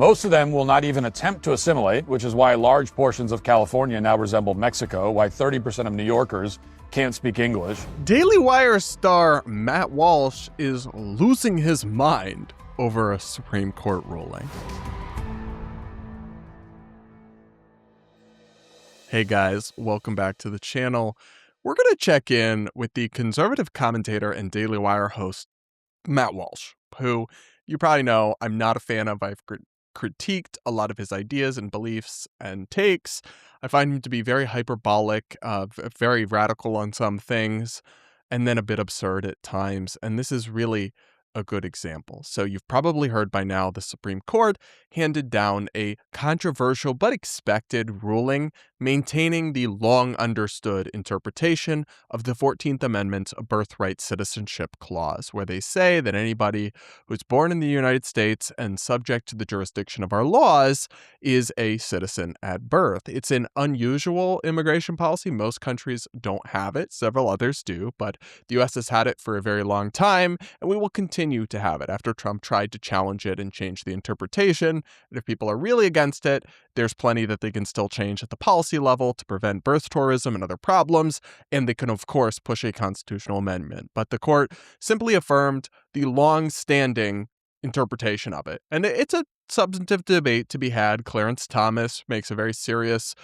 Most of them will not even attempt to assimilate, which is why large portions of California now resemble Mexico, why 30% of New Yorkers can't speak English. Daily Wire star Matt Walsh is losing his mind over a Supreme Court ruling. Hey guys, welcome back to the channel. We're going to check in with the conservative commentator and Daily Wire host, Matt Walsh, who you probably know I'm not a fan of. I've critiqued a lot of his ideas and beliefs and takes. I find him to be very hyperbolic, very radical on some things, and then a bit absurd at times. And this is really a good example. So you've probably heard by now the Supreme Court handed down a controversial but expected ruling maintaining the long understood interpretation of the 14th Amendment's birthright citizenship clause, where they say that anybody who's born in the United States and subject to the jurisdiction of our laws is a citizen at birth. It's an unusual immigration policy. Most countries don't have it. Several others do, but the U.S. has had it for a very long time, and we will continue to have it after Trump tried to challenge it and change the interpretation. And if people are really against it, there's plenty that they can still change at the policy level to prevent birth tourism and other problems, and they can, of course, push a constitutional amendment. But the court simply affirmed the long-standing interpretation of it. And it's a substantive debate to be had. Clarence Thomas makes a very serious,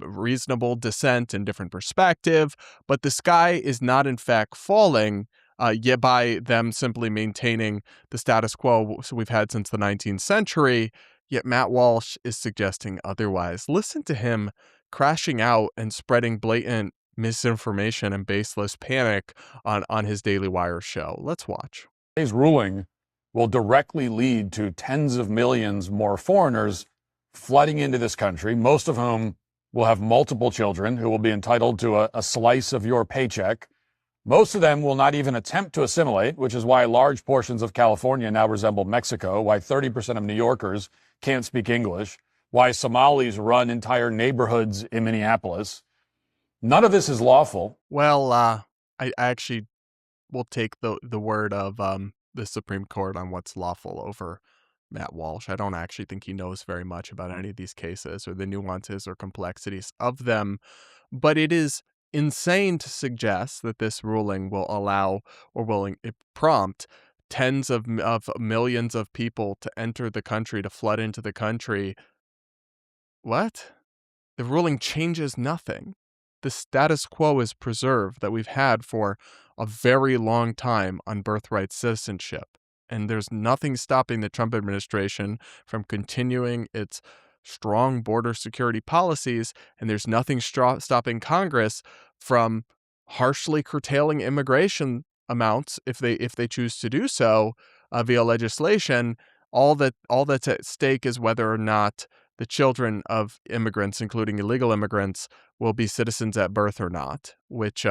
reasonable dissent and different perspective, but the sky is not, in fact, falling yet by them simply maintaining the status quo we've had since the 19th century. Yet Matt Walsh is suggesting otherwise. Listen to him crashing out and spreading blatant misinformation and baseless panic on his Daily Wire show. Let's watch. Today's ruling will directly lead to tens of millions more foreigners flooding into this country, most of whom will have multiple children who will be entitled to a slice of your paycheck. Most of them will not even attempt to assimilate, which is why large portions of California now resemble Mexico, why 30% of New Yorkers can't speak English, why Somalis run entire neighborhoods in Minneapolis. None of this is lawful. Well, I actually will take the word of the Supreme Court on what's lawful over Matt Walsh. I don't actually think he knows very much about any of these cases or the nuances or complexities of them, but it is insane to suggest that this ruling will allow or will prompt tens of millions of people to enter the country, to flood into the country. What? The ruling changes nothing. The status quo is preserved that we've had for a very long time on birthright citizenship. And there's nothing stopping the Trump administration from continuing its strong border security policies, and there's nothing stopping Congress from harshly curtailing immigration amounts if they choose to do so via legislation. All that's at stake is whether or not the children of immigrants, including illegal immigrants, will be citizens at birth or not, which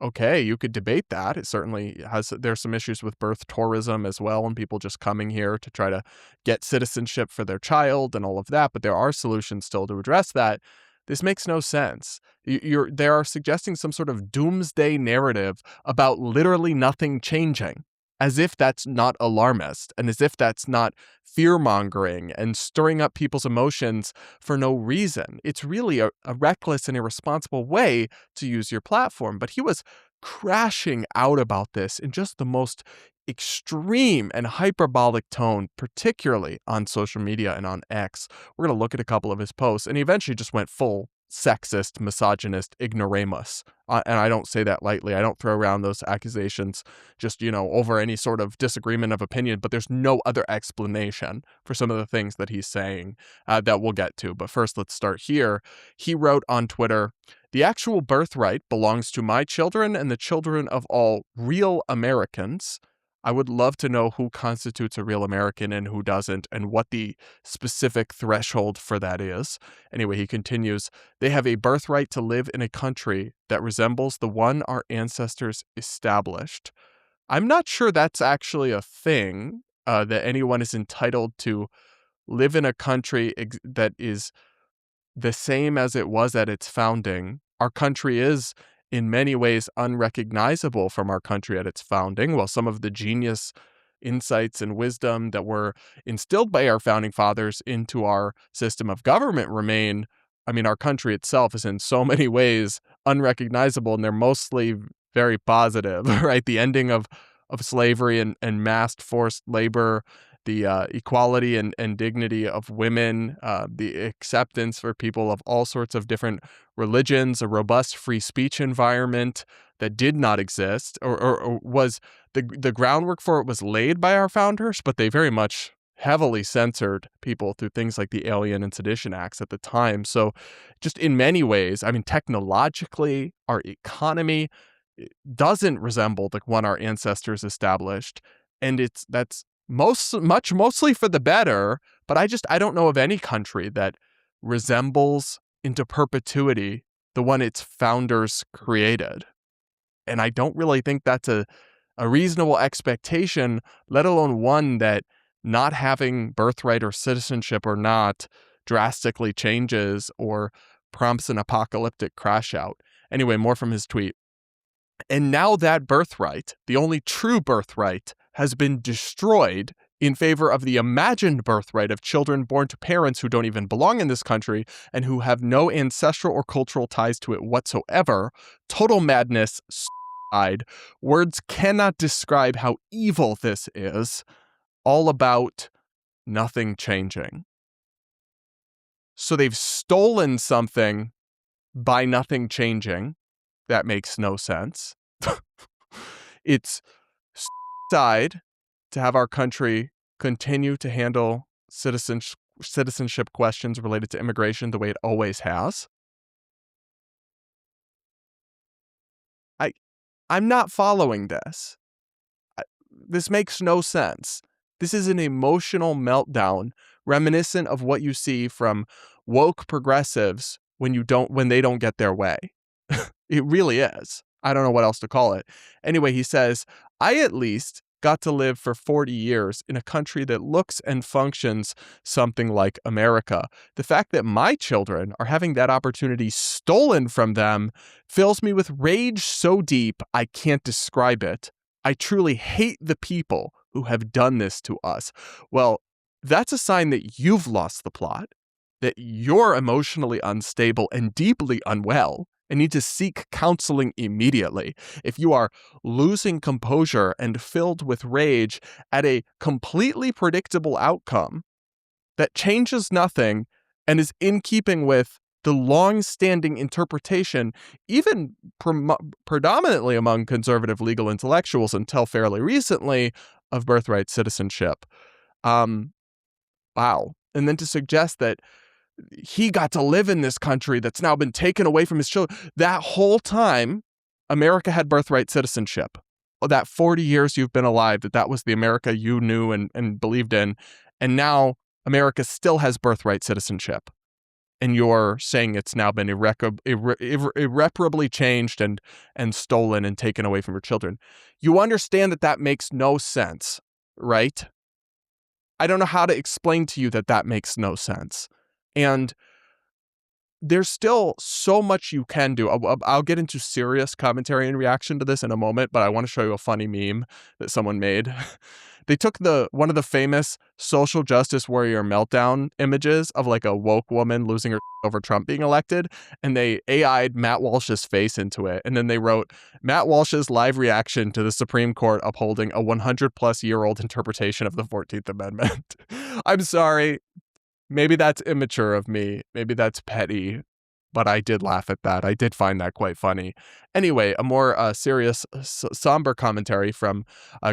okay, you could debate that. It certainly there's some issues with birth tourism as well, and people just coming here to try to get citizenship for their child and all of that, but there are solutions still to address that. This makes no sense. They are suggesting some sort of doomsday narrative about literally nothing changing, as if that's not alarmist and as if that's not fear-mongering and stirring up people's emotions for no reason. It's really a reckless and irresponsible way to use your platform. But he was crashing out about this in just the most extreme and hyperbolic tone, particularly on social media and on X. We're going to look at a couple of his posts, and he eventually just went full sexist, misogynist, ignoramus. And I don't say that lightly. I don't throw around those accusations just, over any sort of disagreement of opinion, but there's no other explanation for some of the things that he's saying that we'll get to. But first, let's start here. He wrote on Twitter, "The actual birthright belongs to my children and the children of all real Americans. I would love to know who constitutes a real American and who doesn't, and what the specific threshold for that is." Anyway, he continues, "They have a birthright to live in a country that resembles the one our ancestors established." I'm not sure that's actually a thing, that anyone is entitled to live in a country that is the same as it was at its founding. Our country is in many ways unrecognizable from our country at its founding. While some of the genius insights and wisdom that were instilled by our founding fathers into our system of government remain, I mean, our country itself is in so many ways unrecognizable, and they're mostly very positive, right? The ending of slavery and massed forced labor, the equality and dignity of women, the acceptance for people of all sorts of different religions, a robust free speech environment that did not exist, or was the groundwork for it was laid by our founders, but they very much heavily censored people through things like the Alien and Sedition Acts at the time. So just in many ways, I mean, technologically, our economy doesn't resemble the one our ancestors established. And that's mostly for the better, but I don't know of any country that resembles into perpetuity the one its founders created. And I don't really think that's a reasonable expectation, let alone one that not having birthright or citizenship or not drastically changes or prompts an apocalyptic crash out. Anyway, more from his tweet. And now that birthright, the only true birthright, has been destroyed in favor of the imagined birthright of children born to parents who don't even belong in this country and who have no ancestral or cultural ties to it whatsoever. Total madness, suicide. Words cannot describe how evil this is. All about nothing changing. So they've stolen something by nothing changing. That makes no sense. It's suicide to have our country continue to handle citizenship questions related to immigration the way it always has. I'm not following this. This makes no sense. This is an emotional meltdown reminiscent of what you see from woke progressives when they don't get their way. It really is. I don't know what else to call it. Anyway, he says, I at least got to live for 40 years in a country that looks and functions something like America. The fact that my children are having that opportunity stolen from them fills me with rage so deep I can't describe it. I truly hate the people who have done this to us. Well, that's a sign that you've lost the plot, that you're emotionally unstable and deeply unwell, and need to seek counseling immediately. If you are losing composure and filled with rage at a completely predictable outcome that changes nothing and is in keeping with the long-standing interpretation, even predominantly among conservative legal intellectuals until fairly recently, of birthright citizenship. Wow. And then to suggest that he got to live in this country that's now been taken away from his children. That whole time, America had birthright citizenship. That 40 years you've been alive, that was the America you knew and believed in. And now America still has birthright citizenship. And you're saying it's now been irreparably changed and stolen and taken away from your children. You understand that makes no sense, right? I don't know how to explain to you that makes no sense. And there's still so much you can do. I'll get into serious commentary and reaction to this in a moment, but I want to show you a funny meme that someone made. They took one of the famous social justice warrior meltdown images of like a woke woman losing her over Trump being elected, and they AI'd Matt Walsh's face into it. And then they wrote, Matt Walsh's live reaction to the Supreme Court upholding a 100-plus-year-old interpretation of the 14th Amendment. I'm sorry. Maybe that's immature of me. Maybe that's petty, but I did laugh at that. I did find that quite funny. Anyway, a more serious, somber commentary from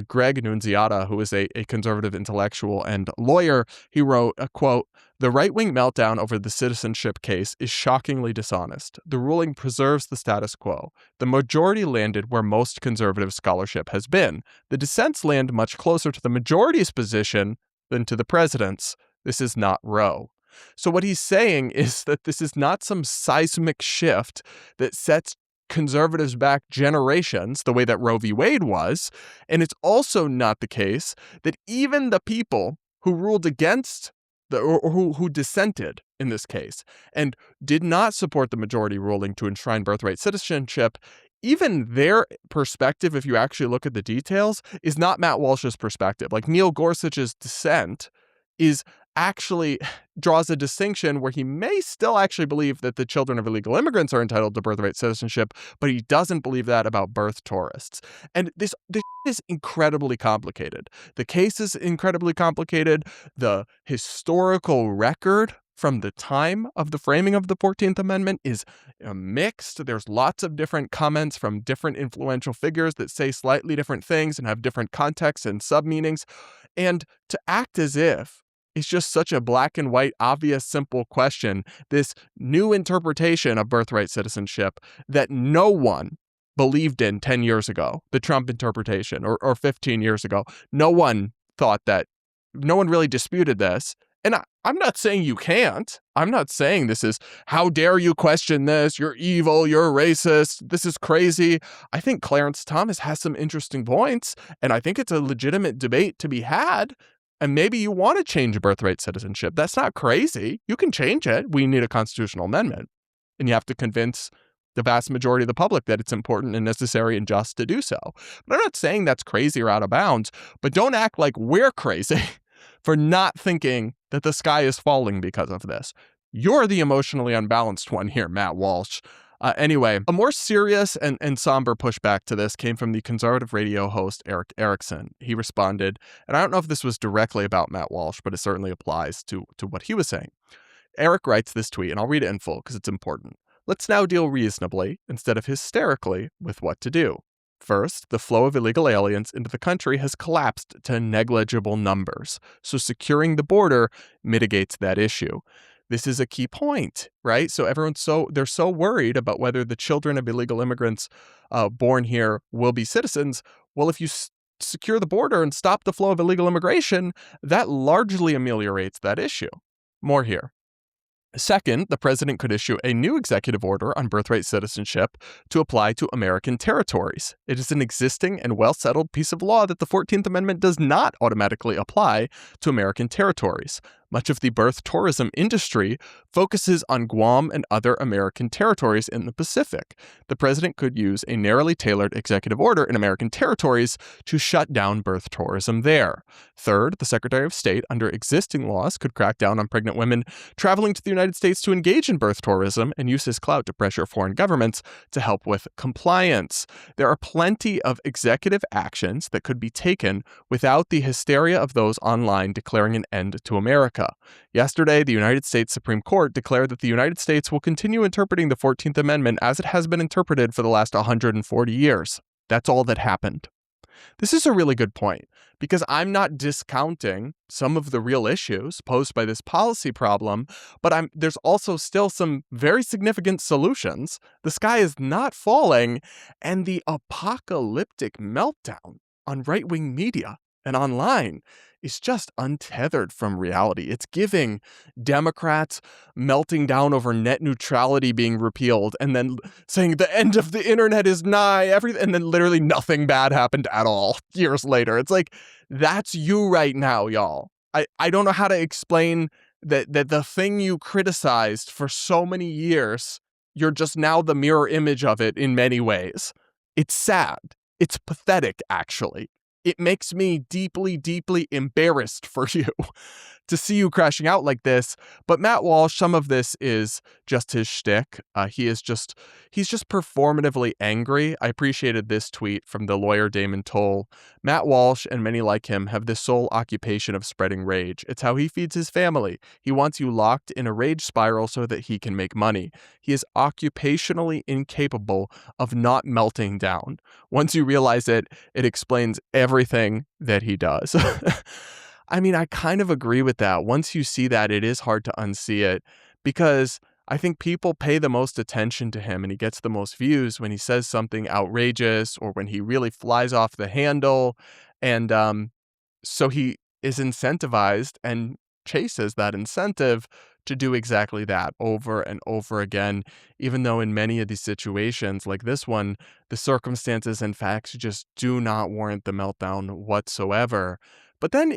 Greg Nunziata, who is a conservative intellectual and lawyer. He wrote, a quote, "The right-wing meltdown over the citizenship case is shockingly dishonest. The ruling preserves the status quo. The majority landed where most conservative scholarship has been. The dissents land much closer to the majority's position than to the president's. This is not Roe." So what he's saying is that this is not some seismic shift that sets conservatives back generations the way that Roe v. Wade was. And it's also not the case that even the people who ruled against or who dissented in this case and did not support the majority ruling to enshrine birthright citizenship, even their perspective, if you actually look at the details, is not Matt Walsh's perspective. Like Neil Gorsuch's dissent is actually draws a distinction where he may still actually believe that the children of illegal immigrants are entitled to birthright citizenship, but he doesn't believe that about birth tourists. And this is incredibly complicated. The case is incredibly complicated. The historical record from the time of the framing of the 14th Amendment is mixed. There's lots of different comments from different influential figures that say slightly different things and have different contexts and sub-meanings. And to act as if it's just such a black and white, obvious, simple question, this new interpretation of birthright citizenship that no one believed in 10 years ago, the Trump interpretation, or 15 years ago. No one thought that, no one really disputed this. And I'm not saying you can't. I'm not saying this is, how dare you question this? You're evil. You're racist. This is crazy. I think Clarence Thomas has some interesting points, and I think it's a legitimate debate to be had. And maybe you want to change birthright citizenship. That's not crazy. You can change it. We need a constitutional amendment. And you have to convince the vast majority of the public that it's important and necessary and just to do so. But I'm not saying that's crazy or out of bounds, but don't act like we're crazy for not thinking that the sky is falling because of this. You're the emotionally unbalanced one here, Matt Walsh. Anyway, a more serious and somber pushback to this came from the conservative radio host Eric Erickson. He responded, and I don't know if this was directly about Matt Walsh, but it certainly applies to what he was saying. Eric writes this tweet, and I'll read it in full because it's important. Let's now deal reasonably, instead of hysterically, with what to do. First, the flow of illegal aliens into the country has collapsed to negligible numbers, so securing the border mitigates that issue. This is a key point, right? So they're so worried about whether the children of illegal immigrants born here will be citizens. Well, if you secure the border and stop the flow of illegal immigration, that largely ameliorates that issue. More here. Second, the president could issue a new executive order on birthright citizenship to apply to American territories. It is an existing and well-settled piece of law that the 14th Amendment does not automatically apply to American territories. Much of the birth tourism industry focuses on Guam and other American territories in the Pacific. The president could use a narrowly tailored executive order in American territories to shut down birth tourism there. Third, the Secretary of State, under existing laws, could crack down on pregnant women traveling to the United States to engage in birth tourism and use his clout to pressure foreign governments to help with compliance. There are plenty of executive actions that could be taken without the hysteria of those online declaring an end to America. Yesterday, the United States Supreme Court declared that the United States will continue interpreting the 14th Amendment as it has been interpreted for the last 140 years. That's all that happened. This is a really good point, because I'm not discounting some of the real issues posed by this policy problem, but there's also still some very significant solutions. The sky is not falling, and the apocalyptic meltdown on right-wing media and online is just untethered from reality. It's giving Democrats melting down over net neutrality being repealed and then saying the end of the internet is nigh, and then literally nothing bad happened at all years later. It's like, that's you right now, y'all. I don't know how to explain that the thing you criticized for so many years, you're just now the mirror image of it in many ways. It's sad. It's pathetic, actually. It makes me deeply, deeply embarrassed for you to see you crashing out like this. But Matt Walsh, some of this is just his shtick. He's just performatively angry. I appreciated this tweet from the lawyer Damon Toll. Matt Walsh and many like him have this sole occupation of spreading rage. It's how he feeds his family. He wants you locked in a rage spiral so that he can make money. He is occupationally incapable of not melting down. Once you realize it, it explains everything that he does. I mean, I kind of agree with that. Once you see that, it is hard to unsee it, because I think people pay the most attention to him and he gets the most views when he says something outrageous or when he really flies off the handle. And so he is incentivized and chases that incentive to do exactly that over and over again, even though in many of these situations like this one, the circumstances and facts just do not warrant the meltdown whatsoever. But then,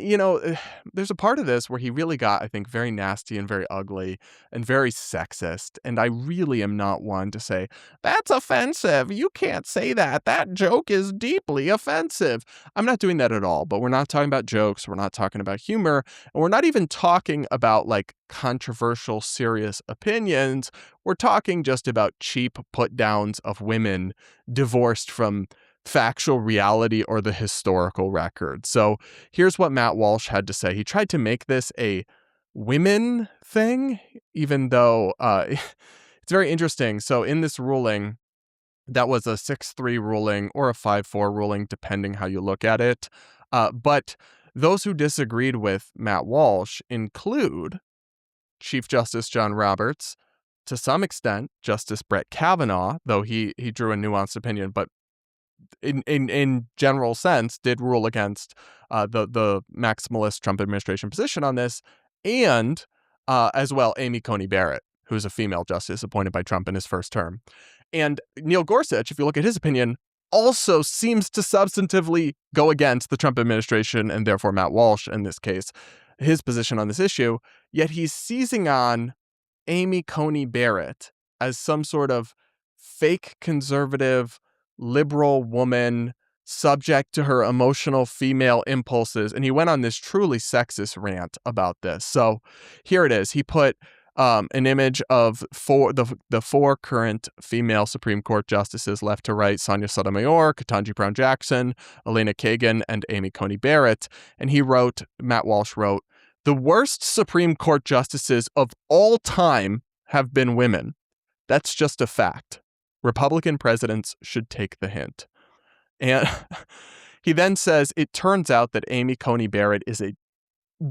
there's a part of this where he really got, I think, very nasty and very ugly and very sexist. And I really am not one to say, that's offensive. You can't say that. That joke is deeply offensive. I'm not doing that at all. But we're not talking about jokes. We're not talking about humor. And we're not even talking about like controversial, serious opinions. We're talking just about cheap put downs of women divorced from factual reality or the historical record. So here's what Matt Walsh had to say. He tried to make this a women thing, even though it's very interesting. So in this ruling, that was a 6-3 ruling or a 5-4 ruling, depending how you look at it. But those who disagreed with Matt Walsh include Chief Justice John Roberts, to some extent, Justice Brett Kavanaugh, though he drew a nuanced opinion, but in general sense, did rule against the maximalist Trump administration position on this, and as well Amy Coney Barrett, who is a female justice appointed by Trump in his first term. And Neil Gorsuch, if you look at his opinion, also seems to substantively go against the Trump administration and therefore Matt Walsh in this case, his position on this issue, yet he's seizing on Amy Coney Barrett as some sort of fake conservative liberal woman subject to her emotional female impulses. And he went on this truly sexist rant about this. So here it is. He put an image of the four current female Supreme Court justices, left to right: Sonia Sotomayor, Ketanji Brown Jackson, Elena Kagan, and Amy Coney Barrett. And Matt Walsh wrote, "The worst Supreme Court justices of all time have been women. That's just a fact. Republican presidents should take the hint." And he then says, it turns out that Amy Coney Barrett is a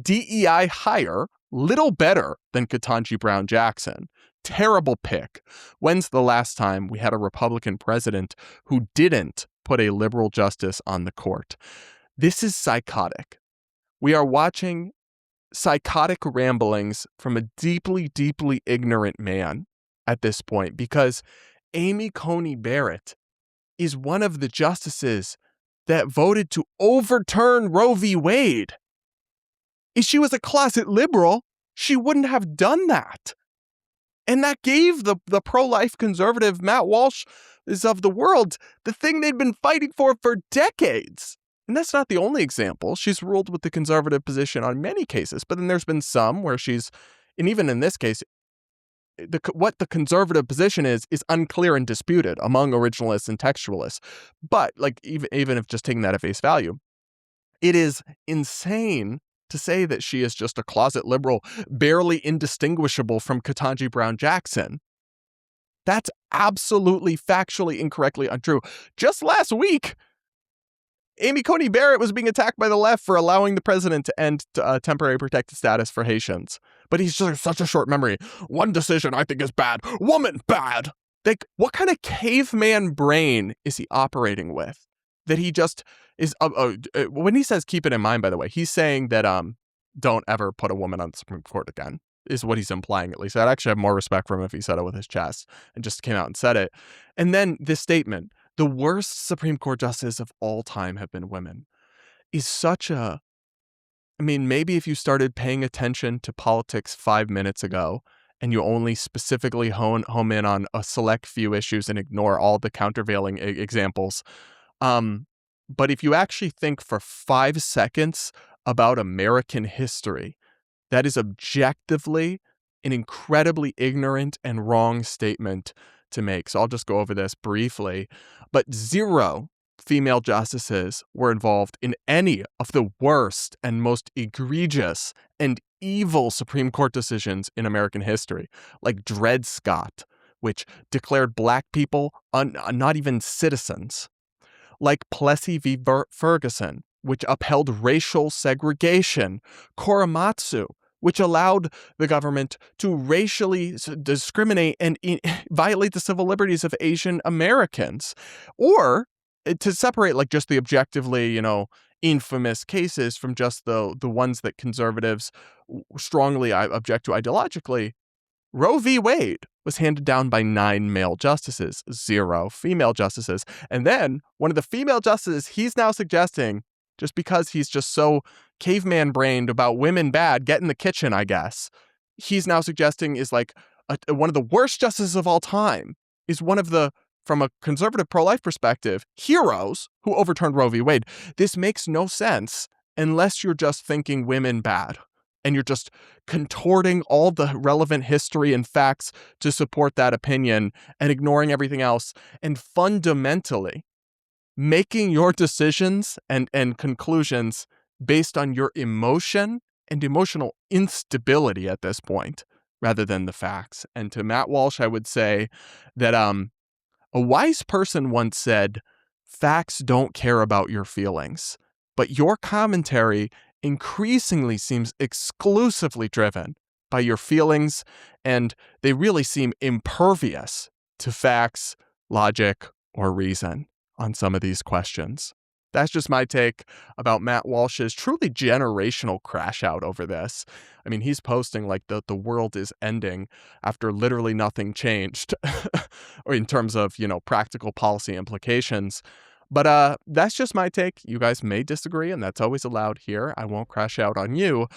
DEI hire, little better than Ketanji Brown Jackson. Terrible pick. When's the last time we had a Republican president who didn't put a liberal justice on the court? This is psychotic. We are watching psychotic ramblings from a deeply, deeply ignorant man at this point, because Amy Coney Barrett is one of the justices that voted to overturn Roe v. Wade. If she was a closet liberal, she wouldn't have done that. And that gave the pro-life conservative Matt Walsh is of the world the thing they'd been fighting for decades. And that's not the only example. She's ruled with the conservative position on many cases, but then there's been some where and even in this case, what the conservative position is unclear and disputed among originalists and textualists. But like even if just taking that at face value, it is insane to say that she is just a closet liberal, barely indistinguishable from Ketanji Brown Jackson. That's absolutely factually incorrectly untrue. Just last week, Amy Coney Barrett was being attacked by the left for allowing the president to end temporary protected status for Haitians. But he's just such a short memory. One decision I think is bad. Woman, bad. Like, what kind of caveman brain is he operating with? That he just is... when he says keep it in mind, by the way, he's saying that don't ever put a woman on the Supreme Court again, is what he's implying, at least. I'd actually have more respect for him if he said it with his chest and just came out and said it. And then this statement, the worst Supreme Court justices of all time have been women, is such a... I mean, maybe if you started paying attention to politics 5 minutes ago and you only specifically home in on a select few issues and ignore all the countervailing examples. But if you actually think for 5 seconds about American history, that is objectively an incredibly ignorant and wrong statement to make. So I'll just go over this briefly. But 0 female justices were involved in any of the worst and most egregious and evil Supreme Court decisions in American history, like Dred Scott, which declared black people not even citizens, like Plessy v. Ferguson, which upheld racial segregation, Korematsu, which allowed the government to racially discriminate and violate the civil liberties of Asian Americans, or to separate like just the objectively, infamous cases from just the ones that conservatives strongly object to ideologically. Roe v. Wade was handed down by 9 male justices, 0 female justices. And then one of the female justices he's now suggesting just because he's just so caveman brained about women bad, get in the kitchen, I guess. He's now suggesting is like one of the worst justices of all time, is one of the, from a conservative pro-life perspective, heroes who overturned Roe v. Wade. This makes no sense unless you're just thinking women bad and you're just contorting all the relevant history and facts to support that opinion and ignoring everything else, and fundamentally making your decisions and conclusions based on your emotion and emotional instability at this point, rather than the facts. And to Matt Walsh, I would say that a wise person once said, facts don't care about your feelings, but your commentary increasingly seems exclusively driven by your feelings, and they really seem impervious to facts, logic, or reason on some of these questions. That's just my take about Matt Walsh's truly generational crash out over this. I mean, he's posting like the world is ending after literally nothing changed or in terms of, practical policy implications. But that's just my take. You guys may disagree, and that's always allowed here. I won't crash out on you.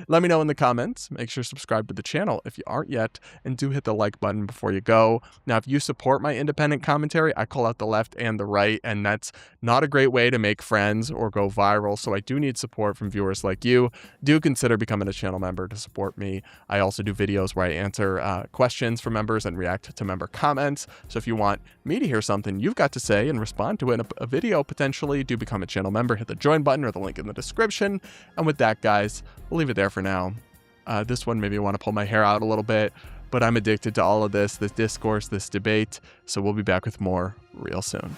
Let me know in the comments. Make sure to subscribe to the channel if you aren't yet, and do hit the like button before you go. Now, if you support my independent commentary, I call out the left and the right, and that's not a great way to make friends or go viral, so I do need support from viewers like you. Do consider becoming a channel member to support me. I also do videos where I answer questions from members and react to member comments, so if you want me to hear something you've got to say and respond to it in a video, potentially, do become a channel member. Hit the join button or the link in the description. And with that, guys, we'll leave it there for now. This one, maybe I want to pull my hair out a little bit, but I'm addicted to all of this discourse, this debate. So we'll be back with more real soon.